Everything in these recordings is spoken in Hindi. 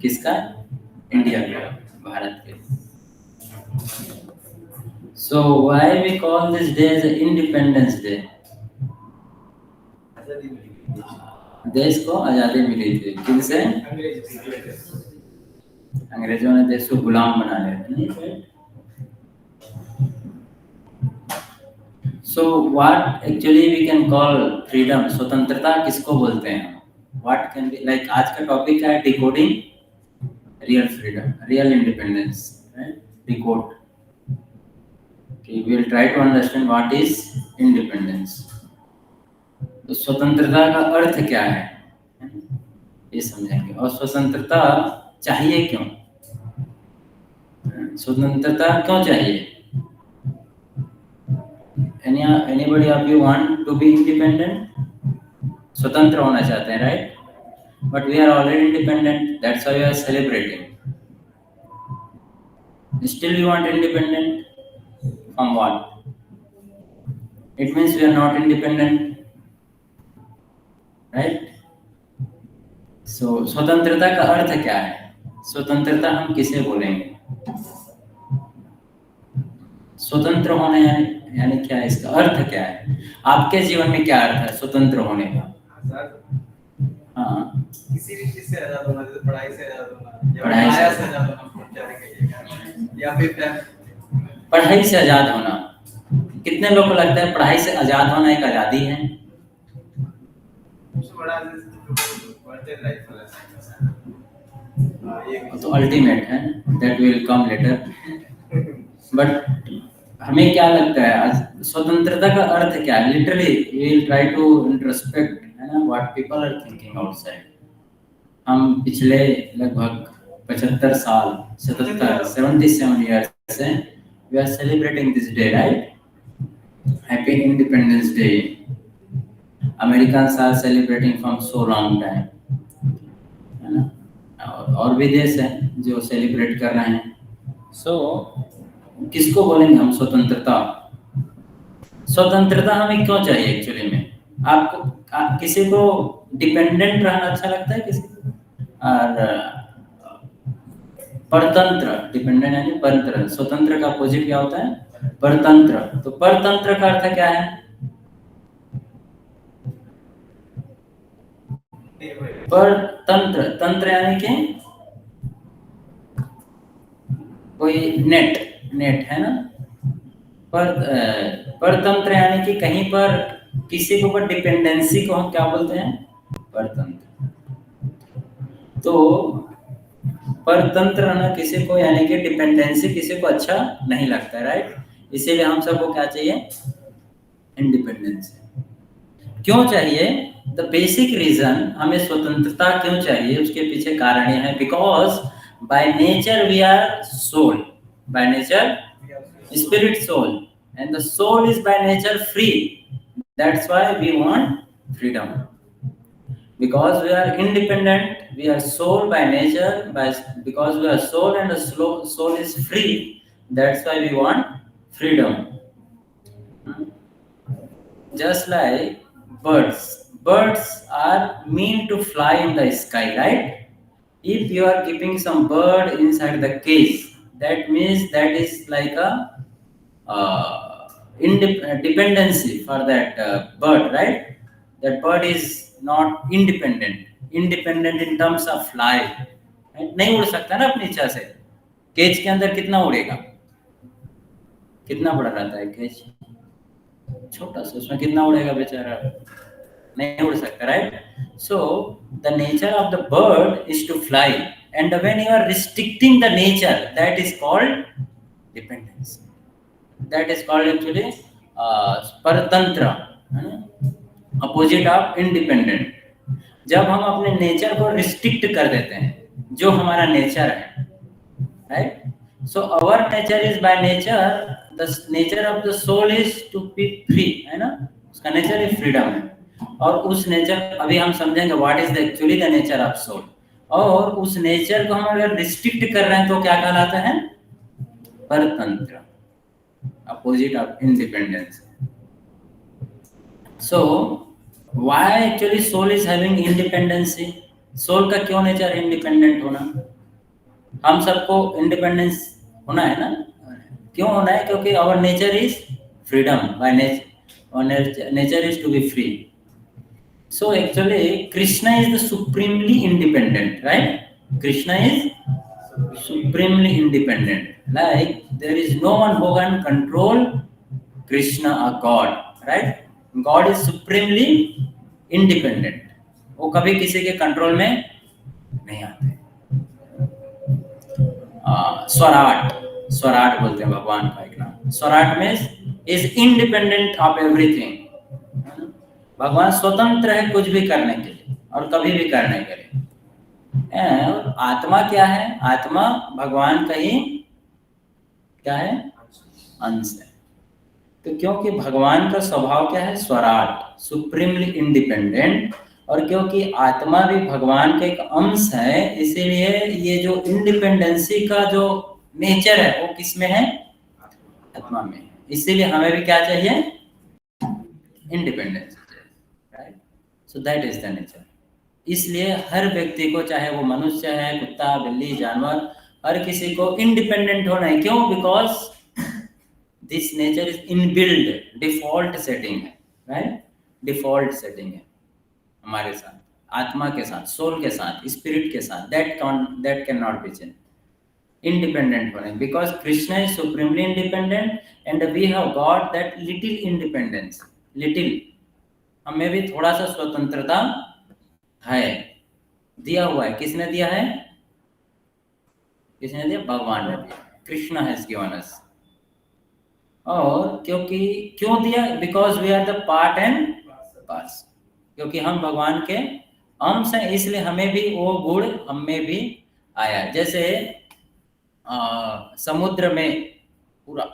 किसका? इंडिया का, भारत के। So why we call this day as Independence Day? देश को आजादी मिली थी किनसे? अंग्रेजों ने देश को गुलाम बना लिया था। So what actually we can call freedom? स्वतंत्रता किसको बोलते हैं? What can be like आज का टॉपिक है decoding real freedom, real independence, right? Decode. Okay, we will try to understand what is independence. तो स्वतंत्रता का अर्थ क्या है ये समझेंगे, और स्वतंत्रता चाहिए क्यों? स्वतंत्रता क्यों चाहिए? Anybody of you want to be independent? स्वतंत्र होना चाहते हैं, right? But we are already independent. That's why we are celebrating. Still, you want independent from what? It means we are not independent, right? So, स्वतंत्रता का अर्थ क्या है? स्वतंत्रता हम किसे बोलेंगे? स्वतंत्र होने यानी क्या है? इसका अर्थ क्या है? आपके जीवन में क्या अर्थ है स्वतंत्र होने का? हाँ, किसी भी चीज से आजाद होना, जैसे पढ़ाई से आजाद होना, या माया से आजाद होना, या फिर पढ़ाई से आजाद होना। कितने लोगों को लगता है पढ़ाई से आजाद होना एक आजादी है? तो अल्टीमेट है, that will come later. But हमें क्या लगता है आज स्वतंत्रता का अर्थ क्या है? Literally we will try to introspect, है ना, what people are thinking outside. हम पिछले लगभग 75 साल 77 years से we are celebrating this day, right? Happy Independence Day. Americans are celebrating from so long time, है ना? और भी देश हैं जो सेलिब्रेट कर रहे हैं। So किसको बोलेंगे हम स्वतंत्रता? स्वतंत्रता हमें क्यों चाहिए एक्चुअली में? आपको किसी को डिपेंडेंट रहना अच्छा लगता है किसी को? और परतंत्र, डिपेंडेंट यानी परतंत्र। स्वतंत्र का अपोजिट क्या होता है? परतंत्र। तो परतंत्र का अर्थ क्या है? परतंत्र, तंत्र यानी कि कोई नेट है ना? परतंत्र यानी कि कहीं पर किसी के ऊपर डिपेंडेंसी को हम क्या बोलते हैं? परतंत्र। तो परतंत्र ना किसी को यानी कि डिपेंडेंसी किसी को अच्छा नहीं लगता, राइट? इसीलिए हम सबको क्या चाहिए? इंडिपेंडेंस। क्यों चाहिए? द बेसिक रीजन हमें स्वतंत्रता क्यों चाहिए उसके पीछे कारण यह है, because by nature we are soul, by nature spirit soul, and the soul is by nature free. That's why we want freedom, because we are independent, we are soul by nature, because we are soul and the soul is free. That's why we want freedom. Just like birds are meant to fly in the sky, right? If you are keeping some bird inside the cage, that means that is like a dependency for that bird, right? That bird is not independent in terms of fly, right? नहीं उड़ सकता ना अपनी इच्छा से। केज के अंदर कितना उड़ेगा? कितना बड़ा रहता है केज? छोटा सा, उसमें कितना उड़ेगा बेचारा? नहीं उड़ सकता, right? So the nature of the bird is to fly, and when you are restricting the nature, that is called dependence. That is called actually परतंत्र, अपोजिट ऑफ इंडिपेंडेंट। जब हम अपने नेचर को रिस्ट्रिक्ट कर देते हैं, जो हमारा नेचर है, right? So our nature is by nature, the nature of the soul is to be free, है ना? उसका नेचर ही फ्रीडम है। और उस नेचर, अभी हम समझेंगे what is actually the nature of soul. और उस नेचर को हम अगर रिस्ट्रिक्ट कर रहे हैं तो क्या कहलाता है? परतंत्र, opposite of independence. So why actually soul is having independency? Soul का क्यों नेचर इंडिपेंडेंट होना? हम सबको इंडिपेंडेंस होना है ना, क्यों होना है? क्योंकि our nature is freedom by nature, nature is to be free. So actually Krishna is the supremely independent, right? Krishna is supremely independent. Like there is no one who can control Krishna or God, right? God is supremely independent. वो कभी किसी के कंट्रोल में नहीं आते. स्वराट, स्वराट बोलते हैं भगवान का एक नाम. Swarat means is independent of everything. भगवान स्वतंत्र है कुछ भी करने के लिए और कभी भी करने के लिए. और आत्मा क्या है? आत्मा भगवान का ही क्या है? अंश है. तो क्योंकि भगवान का स्वभाव क्या है? स्वराट, सुप्रीमली इंडिपेंडेंट. और क्योंकि आत्मा भी भगवान का एक अंश है, इसीलिए ये जो इंडिपेंडेंसी का जो नेचर है वो किस में है? आत्मा में. इसीलिए हमें भी क्या चाहिए? Independence. Right. So that is the nature. इसलिए हर व्यक्ति को, चाहे वो मनुष्य है, कुत्ता, बिल्ली, जानवर, हर किसी को इंडिपेंडेंट होना है. क्यों? Because this nature is inbuilt, default setting है. राइट. डिफॉल्ट सेटिंग है हमारे साथ, आत्मा के साथ, सोल के साथ, स्पिरिट के साथ. That can not be change. Independent होने, because Krishna is supremely independent and we have got that little independence. Little, हमें भी थोड़ा सा स्वतंत्रता है, दिया हुआ है. किसने दिया है? किसने दिया? भगवान ने दिया. Krishna has given us. और क्योंकि क्यों दिया? Because we are the part and parts. क्योंकि हम भगवान के अंश हैं, इसलिए हमें भी वो गुण हमें भी आया. जैसे समुद्र में, पूरा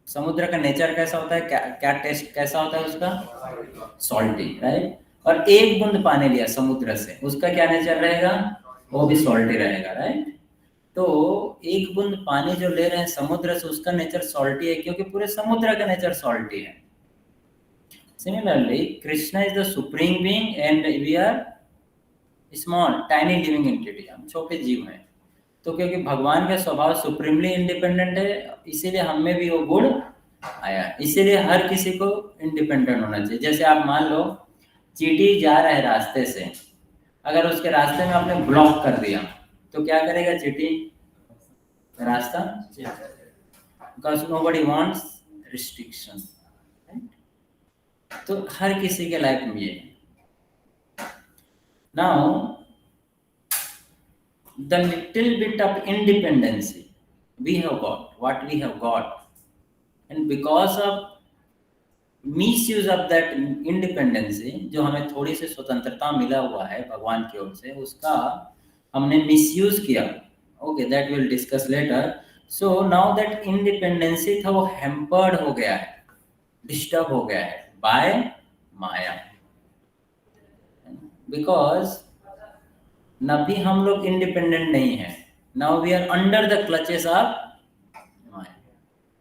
समुद्र का नेचर कैसा होता है? क्या टेस्ट कैसा होता है उसका? सॉल्टी. राइट. और एक बूंद पानी लिया समुद्र से, उसका क्या नेचर रहेगा? वो भी सॉल्टी रहेगा. राइट. तो एक बूंद पानी जो ले रहे हैं समुद्र से, उसका नेचर सॉल्टी है क्योंकि पूरे समुद्र का नेचर सॉल्टी है. Similarly, Krishna is the supreme being and we are small, tiny living entity. हम छोटे जीव हैं. तो क्योंकि भगवान का स्वभाव सुप्रीमली इंडिपेंडेंट है, इसीलिए हमें भी वो गुण आया. इसीलिए हर किसी को इंडिपेंडेंट होना चाहिए. जैसे आप मान लो चींटी जा रहा है रास्ते से, अगर उसके रास्ते में आपने ब्लॉक कर दिया तो क्या करेगा चींटी? रास्ता, बिकॉज नोबडी वांट्स रिस्ट्रिक्शन. तो हर किसी के लाइफ में ये है. Now the little bit of independency we have got, what we have got, and because of misuse of that independency, जो हमें थोड़ी सी स्वतंत्रता मिला हुआ है भगवान की ओर से, उसका हमने मिसयूज किया. Okay, that will discuss later. So now that independency था वो हैम्पर्ड हो गया है, डिस्टर्ब हो गया है बाय माया. बिकॉज नभी हम लोग इंडिपेंडेंट नहीं है. Now we are under the clutches of Maya.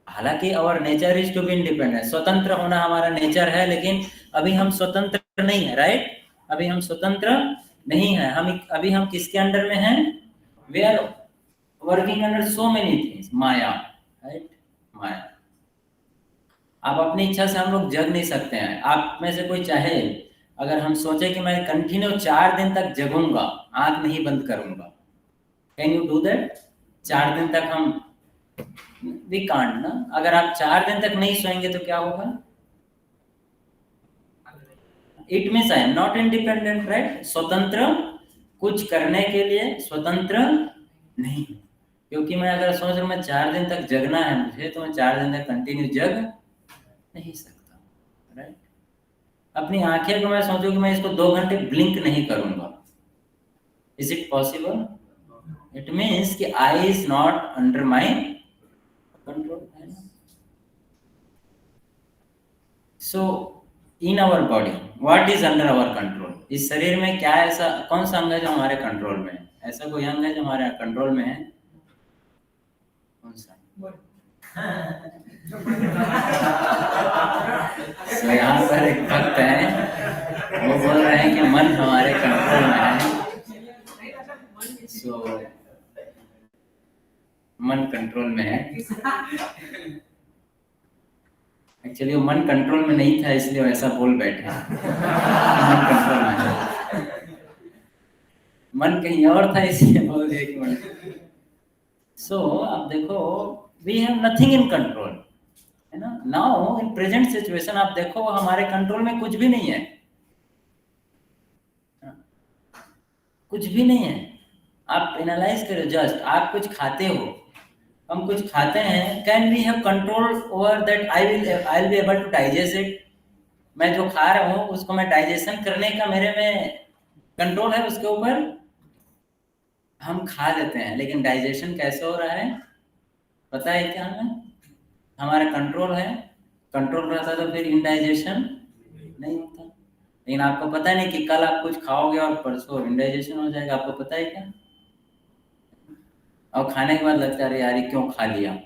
हालांकि our nature is to be independent. स्वतंत्र होना हमारा नेचर है, लेकिन अभी हम स्वतंत्र नहीं है. राइट. अभी हम स्वतंत्र नहीं है. अभी हम किसके अंडर में हैं? We are working under so many things. Maya. Right. Maya. आप अपनी इच्छा से हम लोग जग नहीं सकते हैं. आप में से कोई चाहे, अगर हम सोचे कि मैं कंटिन्यू 4 दिन तक जगूंगा, आंख नहीं बंद करूंगा, कैन यू डू दैट? 4 दिन तक हम वी कांट ना. अगर आप 4 दिन तक नहीं सोएंगे तो क्या होगा? It means I am not independent. Right. स्वतंत्र कुछ करने के लिए स्वतंत्र नहीं. क्योंकि मैं अगर सोच रहा हूं मैं 4 दिन तक जगना है मुझे, तो मैं 4 दिन तक कंटिन्यू जग नहीं सकता. राइट. अपनी आंखें को मैं सोचूं कि मैं इसको 2 घंटे ब्लिंक नहीं करूंगा. Is it possible? It means कि I is not under my control. So in our body what is under our control? इस शरीर में क्या ऐसा, कौन सा अंग है जो हमारे कंट्रोल में है? ऐसा कोई अंग है जो हमारे कंट्रोल में है? कौन सा? तो यहाँ पर एक भक्त है, वो बोल रहे हैं कि मन हमारे कंट्रोल में है. सो मन कंट्रोल में है। एक्चुअली वो मन कंट्रोल में नहीं था इसलिए वैसा बोल बैठे। मन कंट्रोल में है, मन कहीं और था इसलिए बोल दिया कि मन। सो अब देखो, we have nothing in control, है ना। नाउ इन प्रेजेंट सिचुएशन आप देखो हमारे कंट्रोल में कुछ भी नहीं है, कुछ भी नहीं है। आप एनालाइज करो, जस्ट आप कुछ खाते हो, हम कुछ खाते हैं, can we have control over that? I will be able to digest it. मैं जो खा रहा हूँ उसको मैं डाइजेशन करने का मेरे में कंट्रोल है उसके ऊपर? हम खा लेते हैं लेकिन डाइजेशन कैसे हो रहा है पता है क्या हमें? हमारा कंट्रोल है, कंट्रोल रहता तो फिर इंडाइजेशन नहीं होता। लेकिन आपको पता नहीं कि कल आप कुछ खाओगे और परसों इंडाइजेशन हो जाएगा, आपको पता है क्या? और खाने के बाद लगता है अरे यार ये क्यों खा लिया।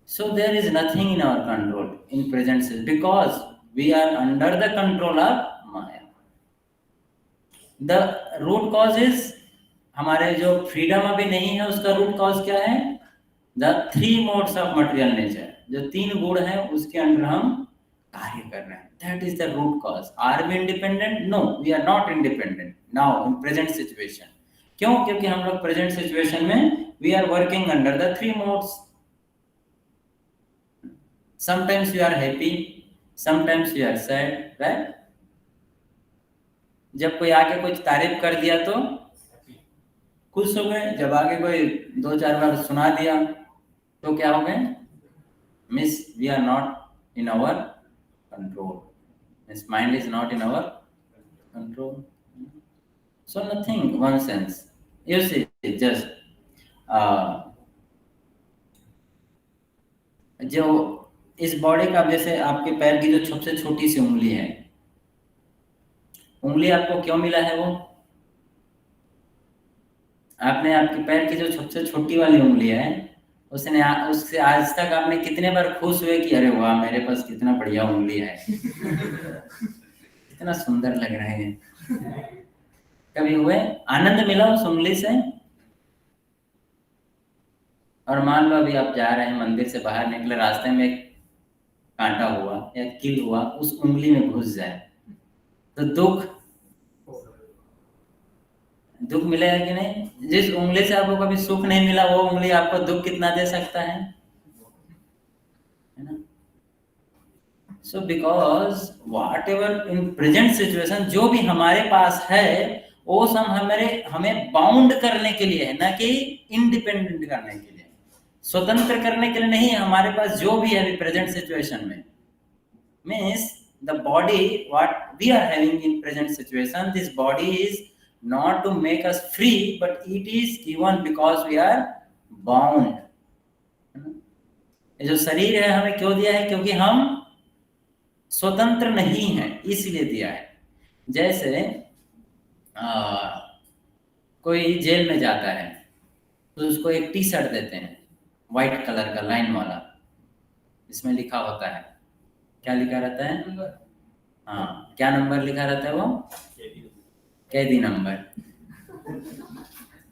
So there is nothing in our control in present sense because we are under the control of Maya. The root cause is, हमारे जो फ्रीडम अभी नहीं है उसका रूट कॉज क्या है? The three modes of material nature, जो तीन गुण है उसके अंदर हम कार्य कर रहे हैं, that is the root cause. Are we independent? No, we are not independent now in present situation. क्यों? क्योंकि हम लोग प्रेजेंट सिचुएशन में we are working under the three modes. Sometimes you are happy, sometimes you are sad, right? जब कोई आके कुछ तारीफ कर दिया तो खुश हो गए, जब आगे कोई दो चार बार सुना दिया तो क्या हो गए? Miss we are not in our control, miss mind is not in our control. So nothing one sense, you see just जो इस बॉडी का, जैसे आपके पैर की जो सबसे छोटी सी उंगली है, उंगली आपको क्यों मिला है? वो आपने आपके पैर की जो सबसे छोटी वाली उंगली है उससे आज तक आपने कितने बार खुश हुए कि अरे वाह मेरे पास कितना बढ़िया उंगली है, कितना सुंदर लग रहा है? कभी हुए? आनंद मिला उस उंगली से? और मान लो अभी आप जा रहे हैं, मंदिर से बाहर निकले, रास्ते में एक कांटा हुआ या कील हुआ उस उंगली में घुस जाए तो दुख मिलेगा कि नहीं? जिस उंगली से आपको कभी सुख नहीं मिला वो उंगली आपको दुख कितना दे सकता है ना? So because what ever in present situation जो भी हमारे पास है वो सब हमें बाउंड करने के लिए है, ना कि इंडिपेंडेंट करने के लिए, स्वतंत्र करने के लिए नहीं है। हमारे पास जो भी है अभी प्रेजेंट सिचुएशन में, means the body what we are having in present situation, this body is not to make us free but it is given because we are bound। ये जो शरीर है हमें क्यों दिया है? क्योंकि हम स्वतंत्र नहीं हैं इसलिए दिया है। जैसे कोई जेल में जाता है तो उसको एक टी शर्ट देते हैं व्हाइट कलर का लाइन वाला, इसमें लिखा होता है, क्या लिखा रहता है? हाँ, क्या नंबर लिखा रहता है? वो कैदी नंबर।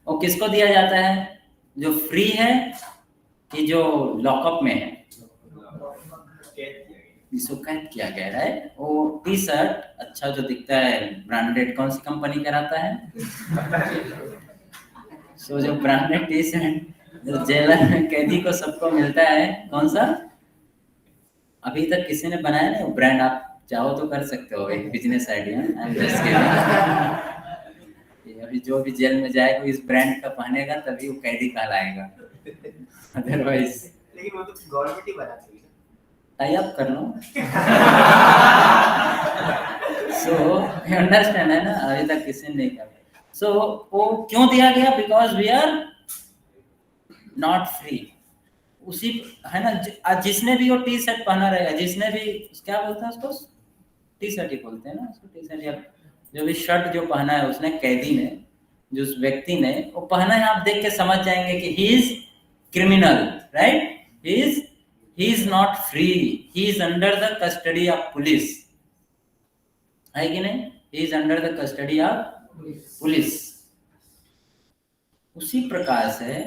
वो किसको दिया जाता है? जो फ्री है कि जो लॉकअप में है? इसको कैद किया गया है। वो टी शर्ट अच्छा जो दिखता है, ब्रांडेड कौन सी कंपनी का रहता है? सो जो ब्रांडेड टी शर्ट जो जेलर में कैदी को सबको मिलता है, कौन सा? अभी तक किसी ने बनाया नहीं वो ब्रांड, आप चाहो तो कर सकते हो, एक बिजनेस आइडिया। अभी जो भी जेल में जाएगा इस ब्रांड का पहनेगा तभी वो कैदी कहलाएगा, अदरवाइज। लेकिन वो तो गवर्नमेंट ही बनाती है, टाई अप कर लो। सो यू अंडरस्टैंड है ना, अभी तक किसी ने नहीं किया। सो वो क्यों दिया गया? Because we are not free. उसी है ना, जिसने भी वो टी शर्ट पहना रहेगा, जिसने भी, क्या बोलते हैं उसको? टी शर्ट ही बोलते हैं ना उसको, टी शर्ट या जो भी शर्ट जो पहना है उसने, कैदी ने, जो उस व्यक्ति ने वो पहना है, आप देख के समझ जाएंगे कि he is criminal, right? He is not free, he is under the custody of police, है कि नहीं? He is under the custody of police. उसी प्रकार से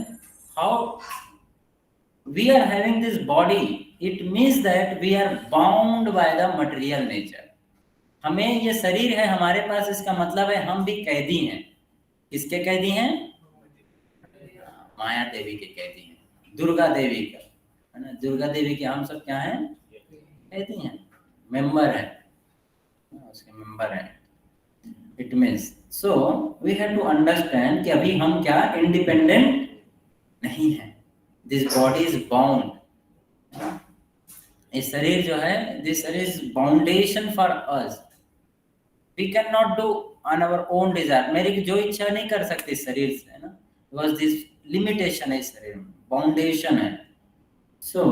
how we are having this body, it means that we are bound by the material nature. हमें ये शरीर है हमारे पास, इसका मतलब है हम भी कैदी हैं. किसके कैदी हैं? माया देवी के कैदी हैं, दुर्गा देवी का, है ना. दुर्गा देवी के हम सब क्या हैं? कैदी हैं, मेंबर हैं, उसके मेंबर हैं. It means so we have to understand कि अभी हम क्या इंडिपेंडेंट नहीं है. This body is bound. ये शरीर जो है, दिस शरीर is boundation for us. We can not do on our own desire. मेरी जो इच्छा नहीं कर सकती शरीर से, है ना, बिकॉज दिस लिमिटेशन है शरीर में, बाउंडेशन है. सो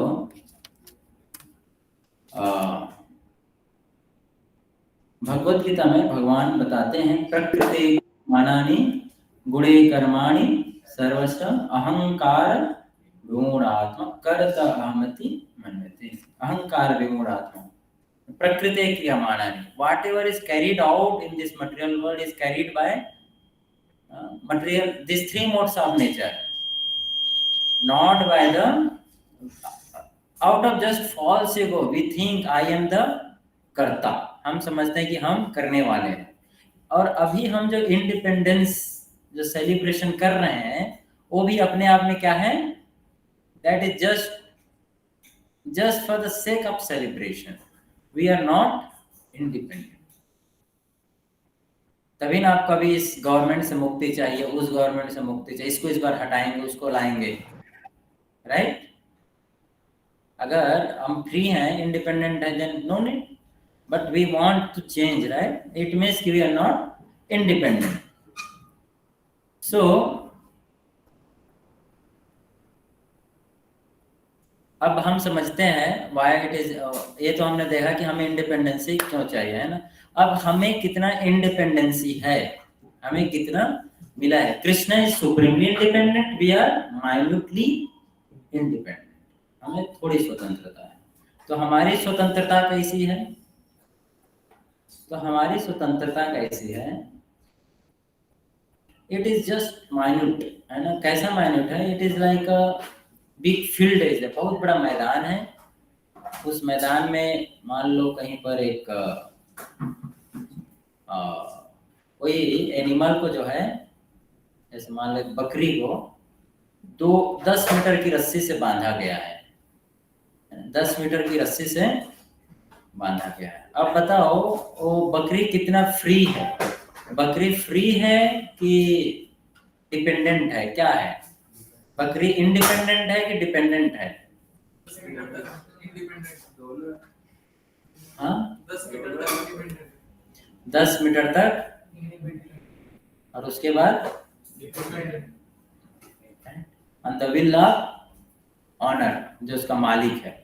भगवत गीता में भगवान बताते हैं प्रकृति मानानि गुणे कर्माणि सर्वस्व अहंकार विमूढ़ात्मा कर्ता अहमति मन्यते. अहंकार विमूढ़ात्मा प्रकृति क्रियमाणानि. Whatever is carried out in this material world is carried by material, these three modes of nature, not by the out of just false ego. We think I am the कर्ता. हम समझते हैं कि हम करने वाले हैं. और अभी हम जो इंडिपेंडेंस जो सेलिब्रेशन कर रहे हैं वो भी अपने आप में क्या है? That is just for the sake of celebration. We are not independent. तभी ना आप कभी इस गवर्नमेंट से मुक्ति चाहिए, उस गवर्नमेंट से मुक्ति चाहिए, इसको इस बार हटाएंगे, उसको लाएंगे, राइट? अगर हम फ्री हैं, इंडिपेंडेंट है, then no need. But we want to change, right? It means we are not independent. So अब हम समझते हैं why it is. ये तो हमने देखा कि हमें इंडिपेंडेंसी क्यों चाहिए, है ना. अब हमें कितना इंडिपेंडेंसी है, हमें कितना मिला है? Krishna is supremely independent, we are minutely independent. हमें थोड़ी स्वतंत्रता है. तो हमारी स्वतंत्रता कैसी है? तो हमारी स्वतंत्रता कैसी है? इट इज जस्ट माइन्यूट, है ना. कैसा माइन्यूट है? It is like a big field. है बहुत बड़ा मैदान है. उस मैदान में मान लो कहीं पर एक कोई एनिमल को जो है, जैसे मान लो बकरी को 10 मीटर की रस्सी से बांधा गया है. 10 मीटर की रस्सी से बांधा गया है. अब बताओ वो बकरी कितना फ्री है? बकरी फ्री है कि डिपेंडेंट है? क्या है? बकरी इंडिपेंडेंट है कि डिपेंडेंट है? हाँ, 10 मीटर तक, और उसके बाद on the will of owner, जो उसका मालिक है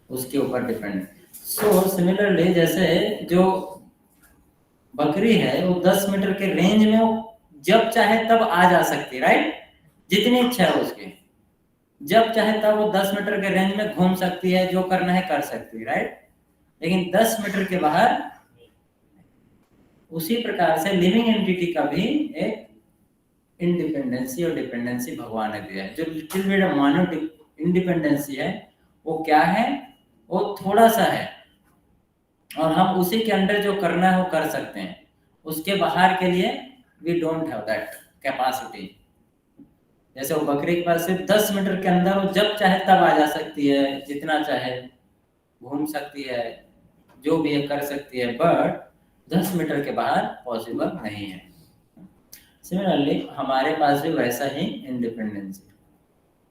उसके ऊपर डिपेंड. सो सिमिलरली जैसे जो बकरी है वो 10 मीटर के रेंज में वो जब चाहे तब आ जा सकती है, राइट? जितनी इच्छा है उसकी, जब चाहे तब वो 10 मीटर के रेंज में घूम सकती है, जो करना है कर सकती है, राइट? लेकिन 10 मीटर के बाहर. उसी प्रकार से लिविंग एंटिटी का भी एक इंडिपेंडेंसी और डिपेंडेंसी भगवान ने दिया है. जो little bit of minute independency है वो क्या है? वो थोड़ा सा है, और हम उसी के अंडर जो करना है वो कर सकते हैं. उसके बाहर के लिए we don't have that capacity. जैसे वो बकरी के पास सिर्फ 10 मीटर के अंदर वो जब चाहे तब आ जा सकती है, जितना चाहे घूम सकती है, जो भी कर सकती है, बट 10 मीटर के बाहर पॉसिबल नहीं है. सिमिलरली हमारे पास भी वैसा ही इंडिपेंडेंस है.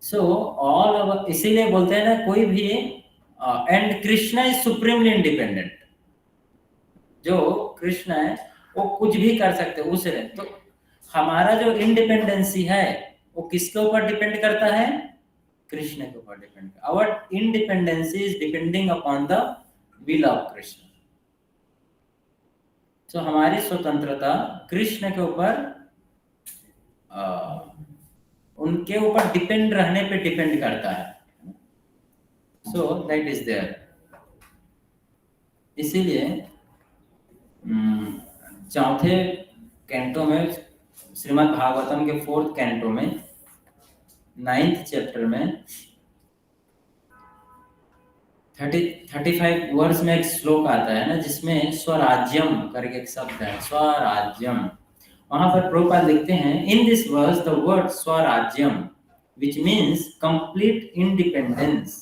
सो ऑल ओवर, इसीलिए बोलते हैं ना कोई भी, and Krishna is supremely independent. जो कृष्ण है वो कुछ भी कर सकते उसे. तो हमारा जो इंडिपेंडेंसी है वो किसके ऊपर डिपेंड करता है? कृष्ण के ऊपर depend. Our independency is depending upon the will of Krishna. तो हमारी स्वतंत्रता कृष्ण के ऊपर, उनके ऊपर डिपेंड रहने पे डिपेंड करता है. So that is there. इसीलिए चौथे कैंटो में, श्रीमद् भागवतम के 4th कैंटो में 9th चैप्टर में 35 वर्ड्स में एक श्लोक आता है ना, जिसमें स्वराज्यम करके एक शब्द है, स्वराज्यम। वहां पर प्रभुपाद लिखते हैं, in this verse the word swarajyam which means complete independence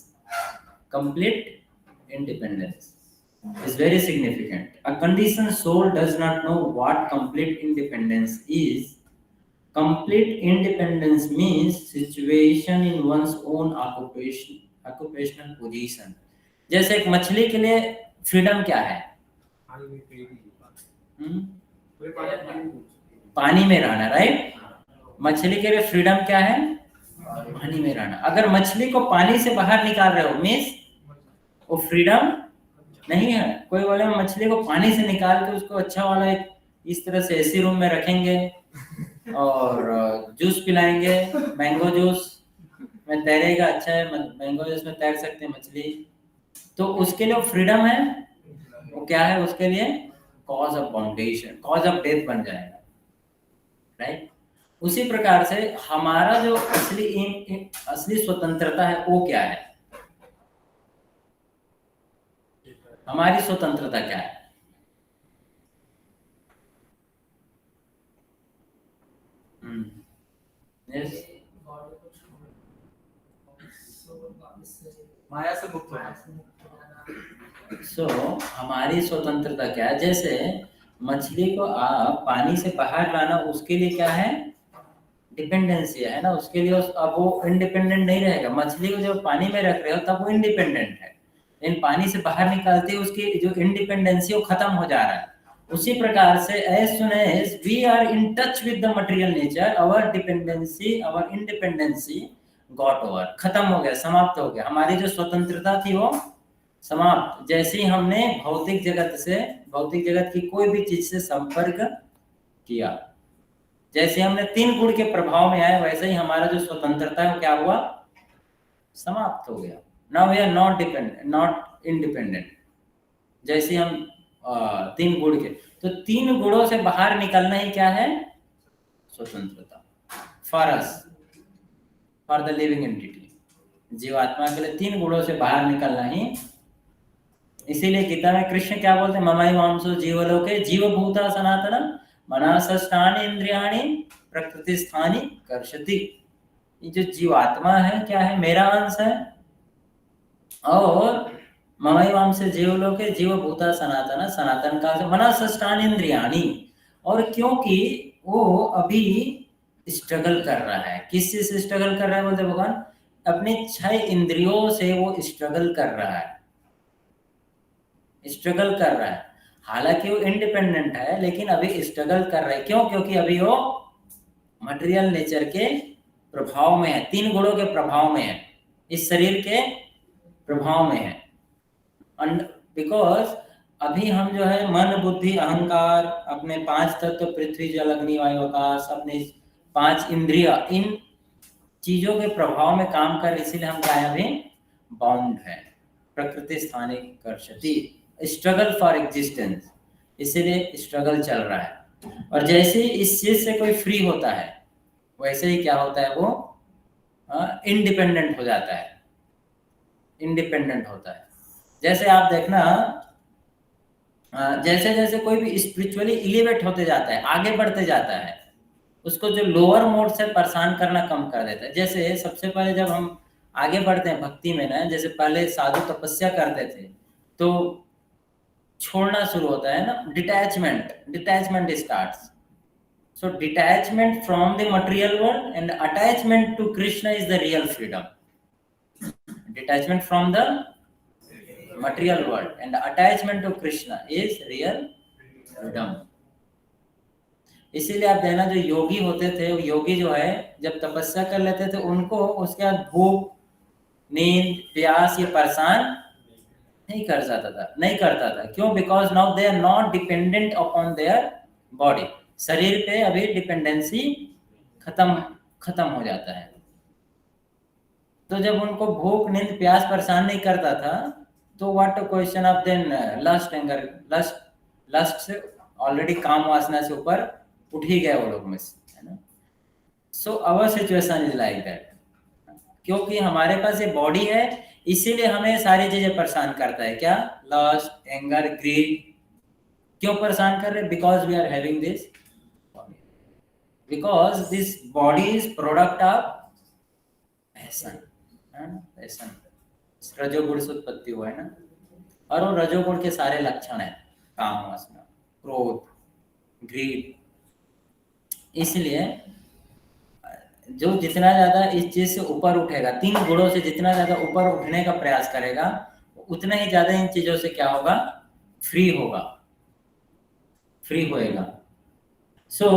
is very significant. A conditioned soul does not know what complete independence is. Complete independence means situation in one's own occupational position. जैसे एक मछली के लिए फ्रीडम क्या है? पानी में रहना, राइट? मछली के लिए फ्रीडम क्या है? पानी में रहना। अगर मछली को पानी से बाहर निकाल रहे हो मीन्स वो फ्रीडम नहीं है। कोई बोले मछली को पानी से निकाल के उसको अच्छा वाला एक इस तरह से एसी रूम में रखेंगे और जूस पिलाएंगे, मैंगो जूस में तैरेगा, अच्छा है मैंगो जूस में तैर सकते हैं मछली, तो उसके लिए फ्रीडम है? वो क्या है उसके लिए? Cause of boundation, cause of death बन जाएगा, राइट? उसी प्रकार से हमारा जो असली स्वतंत्रता है वो क्या है? हमारी स्वतंत्रता क्या है? yes? माया से मुक्त होना। हमारी स्वतंत्रता क्या है? जैसे मछली को आप पानी से बाहर लाना, उसके लिए क्या है? डिपेंडेंसी है ना, उसके लिए अब वो इंडिपेंडेंट नहीं रहेगा। मछली को जब पानी में रख रहे हो तब वो इंडिपेंडेंट है, लेकिन पानी से बाहर निकालते ही उसकी जो इंडिपेंडेंसी वो खत्म हो जा रहा है। उसी प्रकार से as soon as we are in touch with the material nature, our independency got over, खत्म हो गया, समाप्त हो गया। हमारी जो स्वतंत्रता थी वो समाप्त। जैसे ही हमने भौतिक जगत की कोई भी चीज से संपर्क किया, जैसे हमने 3 गुण के प्रभाव में आए, वैसे ही हमारा जो स्वतंत्रता है वो क्या हुआ? समाप्त हो गया। Now we are not independent. जैसे हम 3 गुण के, तो 3 गुणों से बाहर निकलना ही क्या है? स्वतंत्रता। फॉर द लिविंग एंटिटी, जीवात्मा के लिए 3 गुणों से बाहर निकलना ही। इसीलिए गीता में कृष्ण क्या बोलते हैं? ममाई वांसो जीवलोके जीवभूता सनातन मनसष्टानि इंद्रियाणि प्रकृति स्थानी कर्षति। ये जो जीवात्मा है क्या है? मेरा अंश है। और ममाई वांसो जीवलोके जीवभूता सनातन, सनातन का मनसष्टानि इंद्रियाणि, और क्योंकि वो अभी स्ट्रगल कर रहा है। किस चीज से स्ट्रगल कर रहा है बोलते भगवान? अपने 6 इंद्रियों से वो स्ट्रगल कर रहा है, स्ट्रगल कर रहा है। हालांकि वो इंडिपेंडेंट है, लेकिन अभी स्ट्रगल कर रहा है। क्यों? क्योंकि अभी वो मटेरियल नेचर के प्रभाव में है, 3 गुणों के प्रभाव में है, इस शरीर के प्रभाव में है। बिकॉज अभी हम जो है मन बुद्धि अहंकार, अपने 5 तत्व पृथ्वी जल अग्नि वायु आकाश, अपने 5 इंद्रिय, इन चीजों के प्रभाव में काम कर, इसीलिए हम क्या है? अभी बाउंड है। प्रकृति स्थानी कर्षति, स्ट्रगल फॉर एग्जिस्टेंस, इसीलिए स्ट्रगल चल रहा है। और जैसे इस चीज से कोई फ्री होता है, वैसे ही क्या होता है? वो इंडिपेंडेंट हो जाता है, इंडिपेंडेंट होता है। जैसे आप देखना, जैसे जैसे कोई भी स्पिरिचुअली एलिवेट होते जाता है, आगे बढ़ते जाता है, उसको जो लोअर मोड से परेशान करना कम कर देता है। जैसे सबसे पहले जब हम आगे बढ़ते हैं भक्ति में ना, जैसे पहले साधु तपस्या करते थे तो छोड़ना शुरू होता है ना, detachment starts. So detachment from the material world and attachment to Krishna is the real freedom. Detachment from the material world and attachment to Krishna is real freedom। इसीलिए आप देखना, जो योगी होते थे, योगी जो है जब तपस्या कर लेते थे, उनको उसके बाद भूख नींद प्यास ये परेशान नहीं करता था। क्यों? Because now they are not dependent upon their body. शरीर पे अभी डिपेंडेंसी खत्म हो जाता है। तो जब उनको भूख नींद प्यास परेशान नहीं करता था, तो what a question of then lust anger. Lust से ऑलरेडी काम वासना से ऊपर उठ ही गए वो लोग में से, है ना। So our situation is like that. क्योंकि हमारे पास ये बॉडी है, इसीलिए हमें सारी चीजें परेशान करता है। क्या? Lust, anger, greed. क्यों परेशान कर रहे? Because we are having this, because this body is product of passion. Passion, रजोगुण से उत्पत्ति हुआ है ना, और वो रजोगुण के सारे लक्षण है, काम, वासना, क्रोध, ग्रीड। इसलिए जो जितना ज्यादा इस चीज से ऊपर उठेगा, 3 गुणों से जितना ज्यादा ऊपर उठने का प्रयास करेगा, उतना ही ज्यादा इन चीजों से क्या होगा? फ्री होगा, फ्री होएगा। सो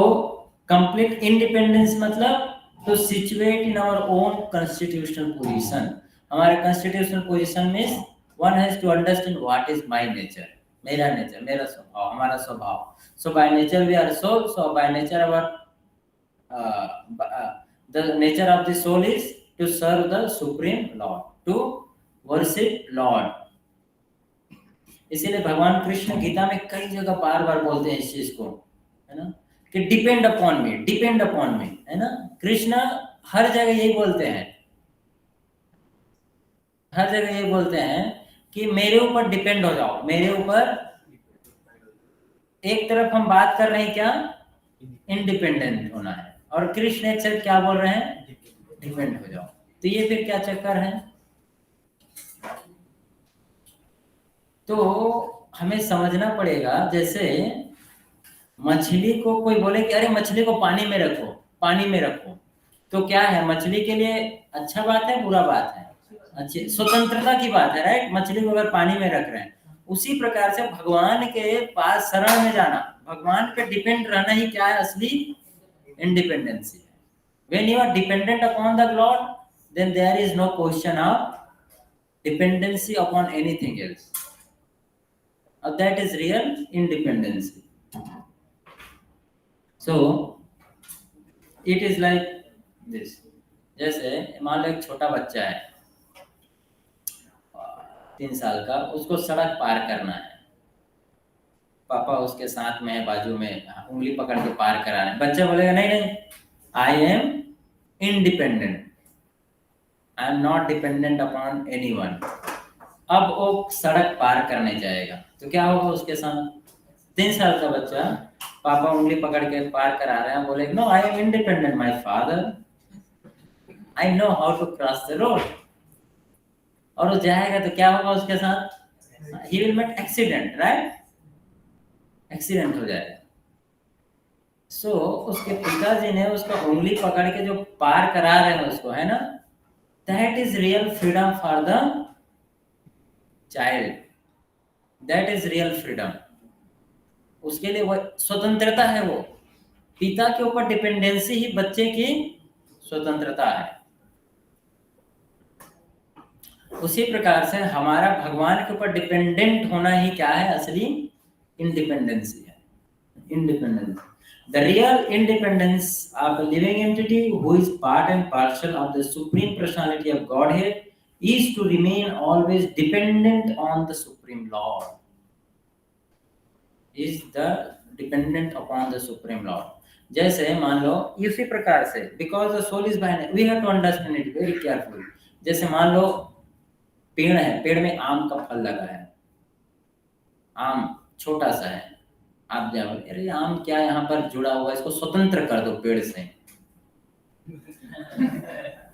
कंप्लीट इंडिपेंडेंस मतलब to situate in our own constitutional position. हमारे कॉन्स्टिट्यूशनल पोजीशन में one has to understand what is my nature, मेरा नेचर, मेरा स्वभाव, हमारा स्वभाव। So by nature we are soul, so by nature our the nature of the soul is to serve the supreme lord, to worship lord। इसीलिए भगवान कृष्ण गीता में कई जगह बार बार बोलते हैं इस चीज को, है ना, कि डिपेंड अपॉन मी, डिपेंड अपॉन मी, है ना। कृष्ण हर जगह यही बोलते हैं, हर जगह यही बोलते हैं कि मेरे ऊपर डिपेंड हो जाओ, मेरे ऊपर। एक तरफ हम बात कर रहे हैं क्या? इंडिपेंडेंट होना है, और कृष्ण एक साइड क्या बोल रहे हैं? डिपेंड हो जाओ। तो ये फिर क्या चक्कर है? तो हमें समझना पड़ेगा, जैसे मछली को कोई बोले कि अरे मछली को पानी में रखो, पानी में रखो, तो क्या है? मछली के लिए अच्छा बात है, बुरा बात है? अच्छी, स्वतंत्रता की बात है, राइट। मछली को अगर पानी में रख रहे हैं, उसी प्रकार से भगवान के पास शरण में जाना, भगवान पे डिपेंड रहना ही क्या है? असली इंडिपेंडेंसी है। When you are dependent upon the Lord, then there is no question of dependency upon anything else. That is real independency. So it is like this. जैसे मान लो एक छोटा बच्चा है 3 साल का, उसको सड़क पार करना है, पापा उसके साथ में है, बाजू में, उंगली पकड़ के पार करा रहे हैं। बच्चा बोलेगा नहीं नहीं, आई am independent, I am not dependent upon anyone. अब वो सड़क पार करने जाएगा, तो क्या होगा उसके साथ? 3 साल का बच्चा, पापा उंगली पकड़ के पार करा रहे हैं, बोलेगा no, I am independent, my father, I know how to cross the road. और वो जाएगा तो क्या होगा उसके साथ? He will met accident, right? Accident हो जाएगा। सो उसके पिताजी ने उसका उंगली पकड़ के जो पार करा रहे हैं उसको, है ना, that is real freedom for the child, that is real freedom. उसके लिए वो स्वतंत्रता है, वो पिता के ऊपर डिपेंडेंसी ही बच्चे की स्वतंत्रता है। उसी प्रकार से हमारा भगवान के ऊपर डिपेंडेंट होना ही क्या है? असली इंडिपेंडेंसी है, independence. The real independence of a living entity who is part and parcel of the Supreme Personality of Godhead is to remain always dependent on the Supreme Lord. Is the dependent upon the Supreme Lord. जैसे मान लो इसी प्रकार से, because the soul is behind, we have to understand it very carefully. जैसे मान लो पेड़ है, पेड़ में आम का फल लगा है, आम छोटा सा है, आप क्या बोले, अरे आम क्या यहाँ पर जुड़ा हुआ है, इसको स्वतंत्र कर दो पेड़ से।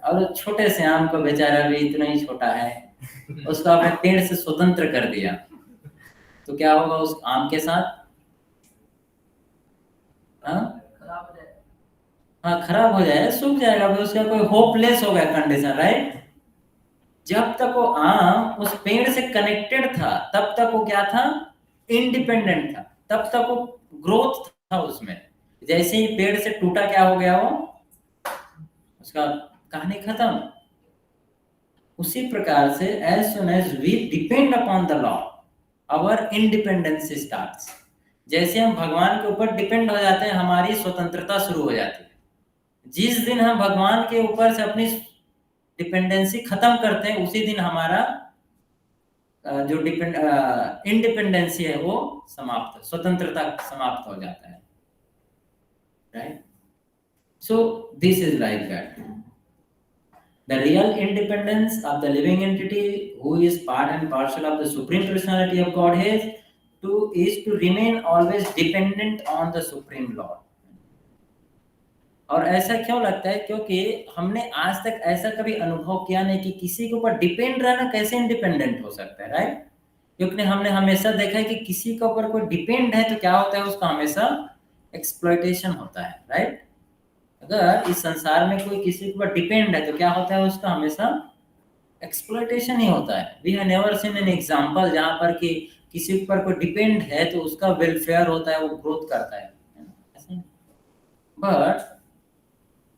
और छोटे से आम को बेचारा भी इतना ही छोटा है, उसको आपने पेड़ से स्वतंत्र कर दिया, तो क्या होगा उस आम के साथ? हाँ, खराब हो जाएगा, सूख जाएगा, उसका कोई होपलेस हो गया कंडीशन, राइट। जब तक वो आम उस पेड़ से कनेक्टेड था, तब तक वो क्या था? इंडिपेंडेंट था, तब तक वो ग्रोथ था उसमें। जैसे ही पेड़ से टूटा, क्या हो गया? वो उसका कहानी खत्म। उसी प्रकार से as soon as we depend upon the Lord, our independence starts। जैसे हम भगवान के ऊपर डिपेंड हो जाते हैं, हमारी स्वतंत्रता शुरू हो जाती है। जिस दिन हम भगवान के ऊपर से अपनी डिपेंडेंसी खत्म करते हैं, उसी दिन हमारा जो इंडिपेंडेंसी है वो समाप्त, स्वतंत्रता समाप्त हो जाता है, right. So this is like that. The real independence of the living entity who is part and parcel of the supreme personality of God is to remain always dependent on the supreme Lord. और ऐसा क्यों लगता है? क्योंकि हमने आज तक ऐसा कभी अनुभव किया नहीं कि किसी के ऊपर डिपेंड रहना कैसे इंडिपेंडेंट हो सकता है, राइट? क्योंकि हमने हमेशा देखा है कि किसी के ऊपर कोई डिपेंड है तो क्या होता है, उसका हमेशा एक्सप्लॉइटेशन होता है, राइट? अगर इस संसार में कोई किसी के ऊपर डिपेंड है तो क्या होता है, उसका हमेशा एक्सप्लॉइटेशन ही होता है। We have never seen an example जहां पर कि किसी के ऊपर कोई डिपेंड है तो उसका वेलफेयर होता है, वो ग्रोथ करता है। But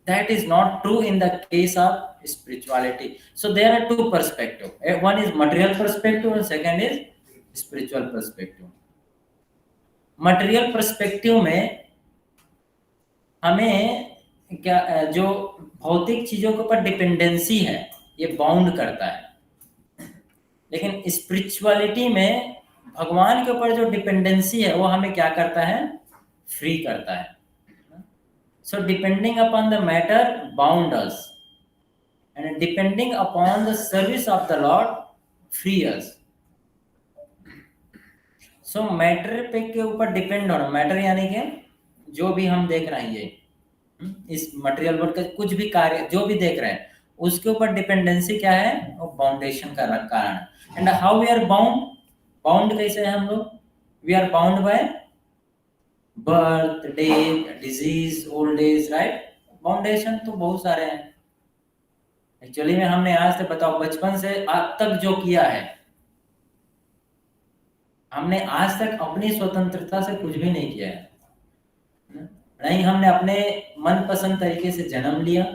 that is not true in the case of spirituality. So there are two perspectives. One is material perspective and second is spiritual perspective. Material perspective में हमें क्या, जो भौतिक चीजों के ऊपर डिपेंडेंसी है ये बाउंड करता है, लेकिन स्पिरिचुअलिटी में भगवान के ऊपर जो डिपेंडेंसी है वो हमें क्या करता है, फ्री करता है। So depending upon the matter bound us, and depending upon the service of the Lord free us. So matter पे के ऊपर डिपेंड होना, मैटर यानी कि जो भी हम देख रहे हैं ये इस मटेरियल वर्ल्ड का कुछ भी कार्य जो भी देख रहे हैं उसके ऊपर डिपेंडेंसी क्या है, वो बाउंडेशन का कारण है। And how we are bound, bound कैसे है हम लोग? We are bound by birth, death, disease, old age, right? Boundation तो बहुत सारे हैं एक्चुअली में। हमने आज तक बताओ बचपन से आज तक जो किया है, हमने आज तक अपनी स्वतंत्रता से कुछ भी नहीं किया है, नहीं हमने अपने मनपसंद तरीके से जन्म लिया,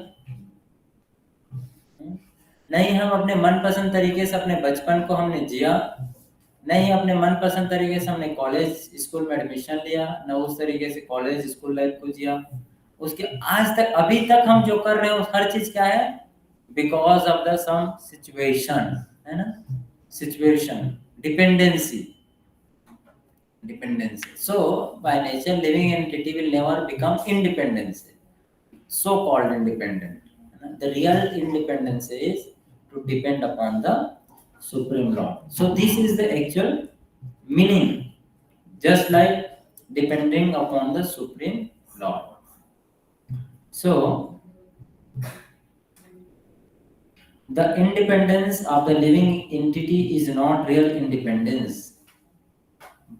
नहीं हम अपने मनपसंद तरीके से अपने बचपन को हमने जिया, नहीं अपने मनपसंद तरीके से हमने कॉलेज स्कूल में एडमिशन लिया, न उस तरीके से कॉलेज स्कूल लाइफ को जिया। उसके आज तक अभी तक हम जो कर रहे हैं हर चीज क्या है, because of the some situation, है ना? Situation, dependency. So by nature living entity will never become independent, so called independent. The real independence is to depend upon the supreme Lord. So this is the actual meaning, just like depending upon the supreme Lord. So the independence of the living entity is not real independence,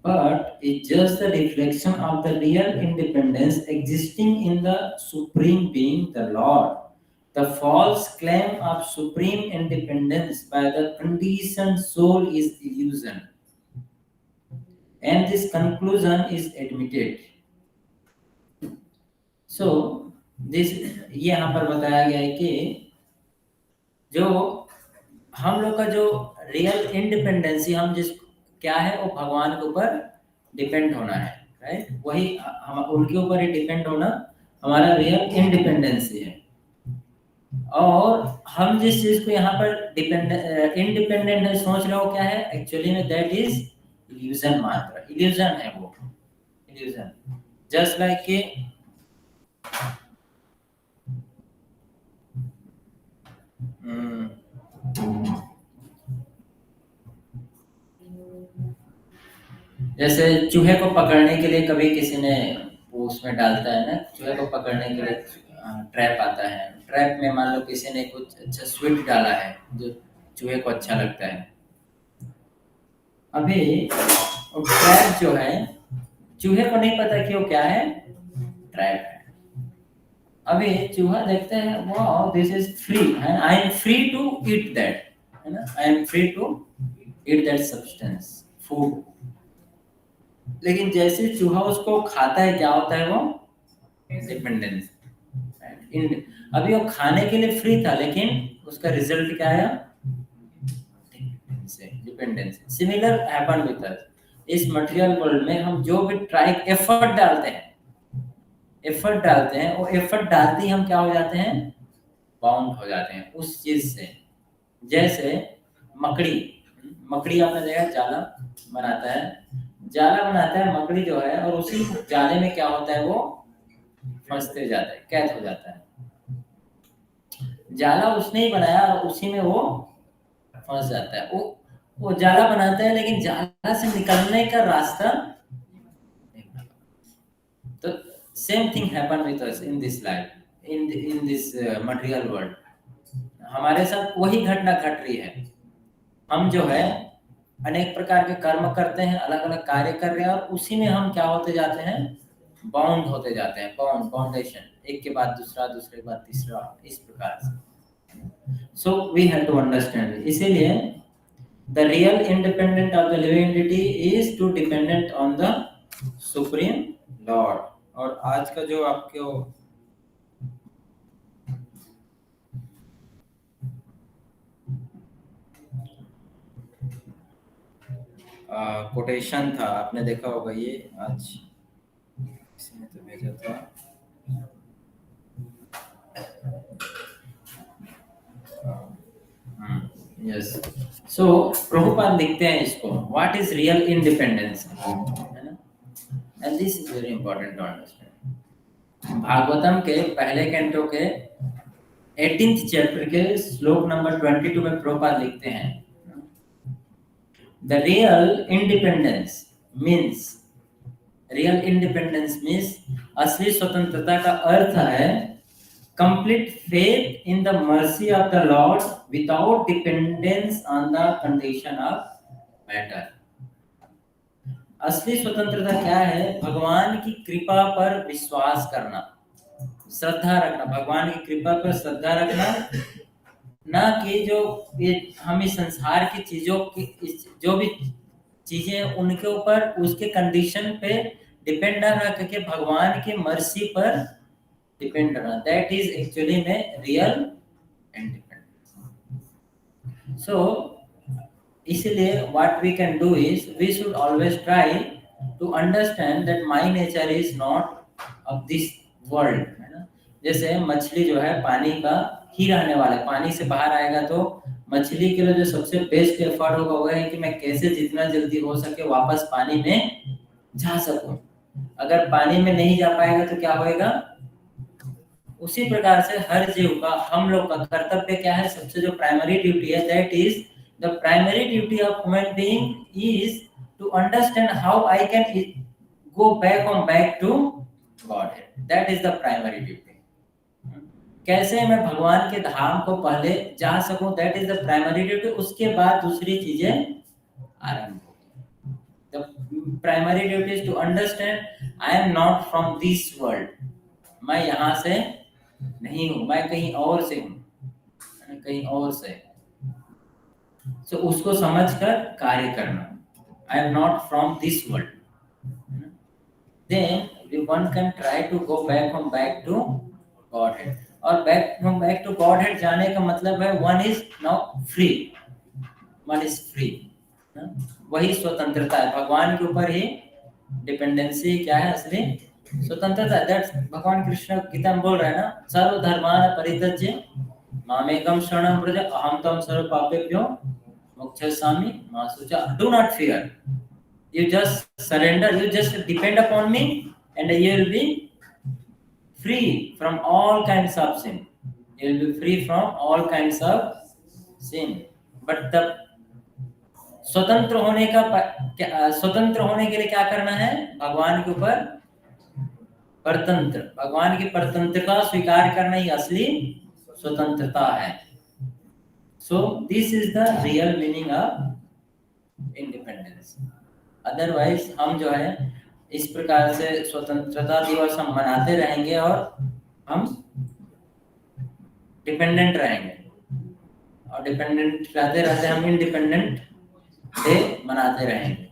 but it's just the reflection of the real independence existing in the supreme being, the Lord. The false claim of supreme independence by the conditioned soul is illusion, and this conclusion is admitted. So this ये यहाँ पर बताया गया है कि जो हम लोग का जो रियल इंडिपेंडेंसी, हम जिस क्या है वो भगवान के ऊपर डिपेंड होना है, राइट? वही हम उनके ऊपर ही डिपेंड होना हमारा रियल इंडिपेंडेंसी है। और हम जिस चीज को यहाँ पर इंडिपेंडेंट है सोच रहे हो क्या है, एक्चुअली में दैट इज इल्यूजन मात्र, इल्यूजन है वो, इल्यूजन। जस्ट लाइक कि जैसे चूहे को पकड़ने के लिए कभी किसी ने वो उसमें डालता है ना, चूहे को पकड़ने के लिए ट्रैप आता है, ट्रैप में मान लो किसी ने कुछ अच्छा स्वीट डाला है जो चूहे को अच्छा लगता है। अभी ट्रैप जो है चूहे को नहीं पता कि वो क्या है, ट्रैप है। अभी चूहा देखते हैं wow this is free, I am free to eat that, है ना? I am free to eat that substance food. लेकिन जैसे चूहा उसको खाता है क्या होता है, वो डिपेंडेंस। अभी वो खाने के लिए फ्री था लेकिन उसका रिजल्ट क्या आया, dependence. Similar happen with us. इस मटेरियल वर्ल्ड में हम जो भी ट्राई एफर्ट डालते हैं वो एफर्ट डालते ही हम क्या हो जाते हैं, बाउंड हो जाते हैं उस चीज से। जैसे मकड़ी आपने देखा जाला बनाता है मकड़ी जो है, और उसी जाले में क्या होता है, वो फंसते जाता है, कैद हो जाता है। जाला उसने ही बनाया और उसी में वो फंस जाता है। वो जाला बनाता है लेकिन जाला से निकलने का रास्ता नहीं बना। तो same thing happen with us in this life, in this material world. हमारे साथ वही घटना घट रही है। हम जो है अनेक प्रकार के कर्म करते हैं, अलग अलग कार्य कर रहे हैं और उसी में हम क्या होते जाते हैं, बाउंड होते जाते हैं, बाउंडेशन, एक के बाद दूसरा, दूसरे के बाद तीसरा, इस प्रकार से। So we have to understand, इसीलिए the real independent of the living entity is to dependent on the supreme lord. और आज का जो आपको कोटेशन था, आपने देखा होगा, ये आज किसी ने तो भेजा था। यस, सो प्रभुपाद लिखते हैं इसको, व्हाट इज रियल इंडिपेंडेंस, है ना, and this is very important to understand. Bhagavatam के पहले कैंटो के 18th चैप्टर के श्लोक नंबर 22 में प्रभुपाद लिखते हैं, द रियल इंडिपेंडेंस मीन्स असली स्वतंत्रता का अर्थ है complete faith in the mercy of the Lord without dependence on the condition of matter। असली स्वतंत्रता क्या है, भगवान की कृपा पर विश्वास करना, श्रद्धा रखना, भगवान की कृपा पर श्रद्धा रखना, ना कि जो ये हम इस संसार की चीजों की, जो भी चीजें उनके ऊपर उसके कंडीशन पे डिपेंड ना रख के भगवान की मर्सी पर डिपेंड रहना, दैट इज एक्चुअली में रियल इंडिपेंडेंस। सो इसलिए what we can do is we should always try to understand that my nature is not of this world, है ना। जैसे मछली जो है पानी का ही रहने वाला है, पानी से बाहर आएगा तो मछली के लिए जो सबसे बेस्ट एफर्ट होगा वो है कि मैं कैसे जितना जल्दी हो सके वापस पानी में जा सकूं। अगर पानी में नहीं जा पाएगा तो क्या होएगा, उसी प्रकार से हर जीव का, हम लोग का कर्तव्य क्या है, सबसे जो प्राइमरी ड्यूटी है, that is the primary duty of human being is to understand how I can go back to God, that is the primary duty. कैसे मैं भगवान के धाम को पहले जा सकूं, that is the primary duty, उसके बाद दूसरी चीजें आरंभ होगी। The primary duty is to understand I am not from this world, मैं यहाँ से नहीं हूं, मैं कहीं और से हूं, कहीं और से। So, उसको समझकर कार्य करना, I am not from this world, then one can try to go back to Godhead. और बैक टू गॉडहेड जाने का मतलब है one is now free, one is free, वही स्वतंत्रता है, भगवान के ऊपर ही डिपेंडेंसी क्या है, असली स्वतंत्रता। दैट्स भगवान कृष्ण गीता में बोल रहे हैं ना, सर्वधर्मान् परित्यज्य मामेकं शरणं व्रज अहं त्वं सर्व पापेभ्यो मोक्षयिष्यामि मा शुचा। Do not fear, you just surrender, you just depend upon me and you will be free from all kinds of sin, you will be free from all kinds of sin। but the स्वतंत्र होने के लिए क्या करना है, भगवान के ऊपर परतंत्र, भगवान की परतंत्रता स्वीकार करना ही असली स्वतंत्रता है। So this is the real meaning of independence. Otherwise हम जो है इस प्रकार से स्वतंत्रता दिवस हम मनाते रहेंगे और हम डिपेंडेंट रहेंगे, और डिपेंडेंट रहते रहते हम इंडिपेंडेंट डे मनाते रहेंगे।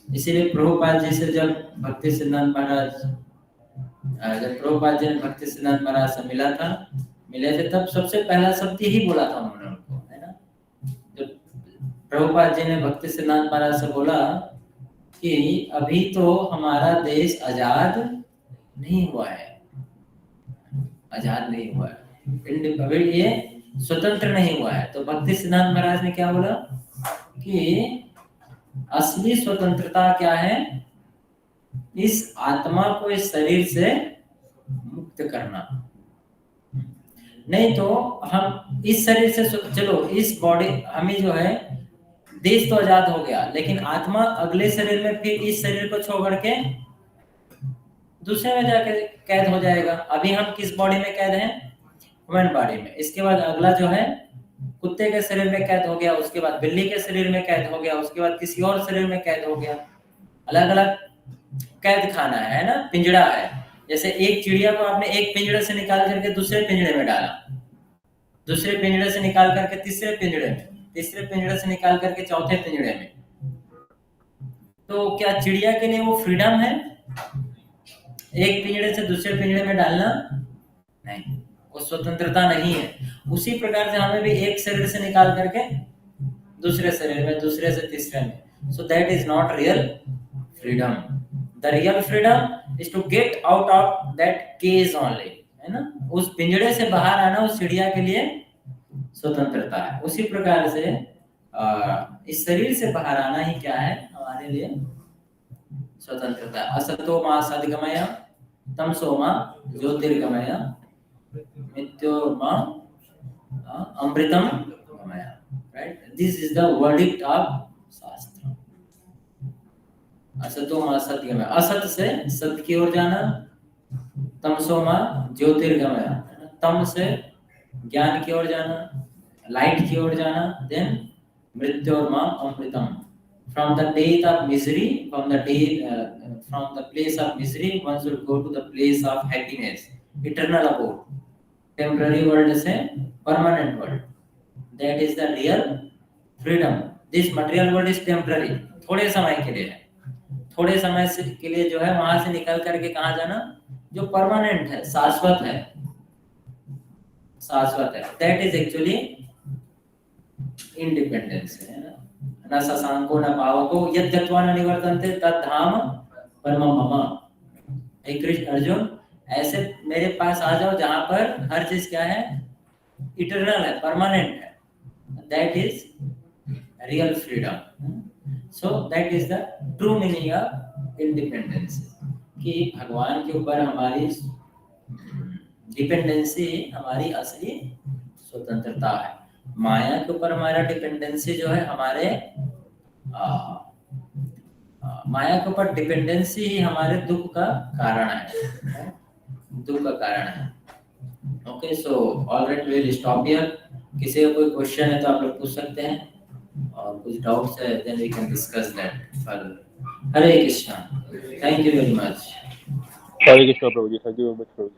इसीलिए प्रभुपाद जी से जब भक्ति सिद्धांत महाराज से मिले थे तब सबसे पहला शब्द ही बोला था उन्होंने उनको, है ना। जब प्रभुपाद जी ने भक्ति सिद्धांत महाराज से बोला कि अभी तो हमारा देश आजाद नहीं हुआ है, अभी ये स्वतंत्र नहीं हुआ है, तो भक्ति सिद्धांत महाराज ने क्या बोला कि असली स्वतंत्रता क्या है, इस आत्मा को इस शरीर से मुक्त करना। नहीं तो हम इस शरीर से चलो इस बॉडी हमें जो है देश तो आजाद हो गया, लेकिन आत्मा अगले शरीर में फिर इस शरीर को छोड़ के दूसरे में जाके कैद हो जाएगा। अभी हम किस बॉडी में कैद हैं? ह्यूमन बॉडी में। इसके बाद अगला जो है कुत्ते के शरीर में कैद हो गया, उसके बाद बिल्ली के शरीर में कैद हो गया, उसके बाद किसी और शरीर में कैद हो गया। अलग अलग कैद खाना है ना, पिंजड़ा है। जैसे एक चिड़िया को आपने एक पिंजड़े से निकाल करके दूसरे पिंजड़े में डाला, दूसरे पिंजड़े से निकाल करके तीसरे पिंजड़े में, तीसरे पिंजड़े से निकाल करके चौथे पिंजड़े में, तो क्या चिड़िया के लिए वो फ्रीडम है एक पिंजड़े से दूसरे पिंजड़े में डालना? नहीं, वो स्वतंत्रता नहीं है। उसी प्रकार से हमें भी एक शरीर से निकाल करके दूसरे शरीर में, दूसरे से तीसरे में। So that is not real freedom. The real freedom is to get out of that cage only, है ना। उस पिंजड़े से बाहर आना उस चिड़िया के लिए स्वतंत्रता है। उसी प्रकार से इस शरीर से बाहर आना ही क्या है हमारे लिए स्वतंत्रता। असतो मा सद्गमय तमसो मा ज्योतिर्गमय मृत्योर्मा अमृतम गमय, right. This is the verdict of shastra. असतो मा सद्गमय, असत से सत्य की ओर जाना, तमसो मा ज्योतिर्गमय, तम से ज्ञान की ओर जाना, लाइट की ओर जाना, देन मृत्योर्मा अमृतम, from the death of misery, from the place of misery one should go to the place of happiness, eternal abode, temporary world से permanent world, that is the real freedom. This material world is temporary, थोड़े समय के लिए है, थोड़े समय से के लिए जो है वहां से निकल करके कहाँ जाना जो परमानेंट है, शाश्वत है, शाश्वत है, that is actually इंडिपेंडेंस है ना। न शशांको न पावको यद् गत्वा न निवर्तन्ते तद्धाम परमं मम। हे कृष्ण अर्जुन, ऐसे मेरे पास आ जाओ जहां पर हर चीज क्या है, इटर्नल है, परमानेंट है, that is real freedom. So that is the true meaning of independence, कि भगवान के ऊपर हमारी डिपेंडेंसी हमारी असली स्वतंत्रता है। माया के ऊपर हमारा डिपेंडेंसी जो है हमारे माया के ऊपर डिपेंडेंसी ही हमारे दुख का कारण है, दुख का कारण है। Okay, so alright, we will stop here. किसी का कोई क्वेश्चन है तो आप लोग पूछ सकते हैं, और कुछ डाउट्स है then we can discuss that further. Hare Krishna, thank you very much. Hare Krishna prabhu ji, thank you very much prabhu ji.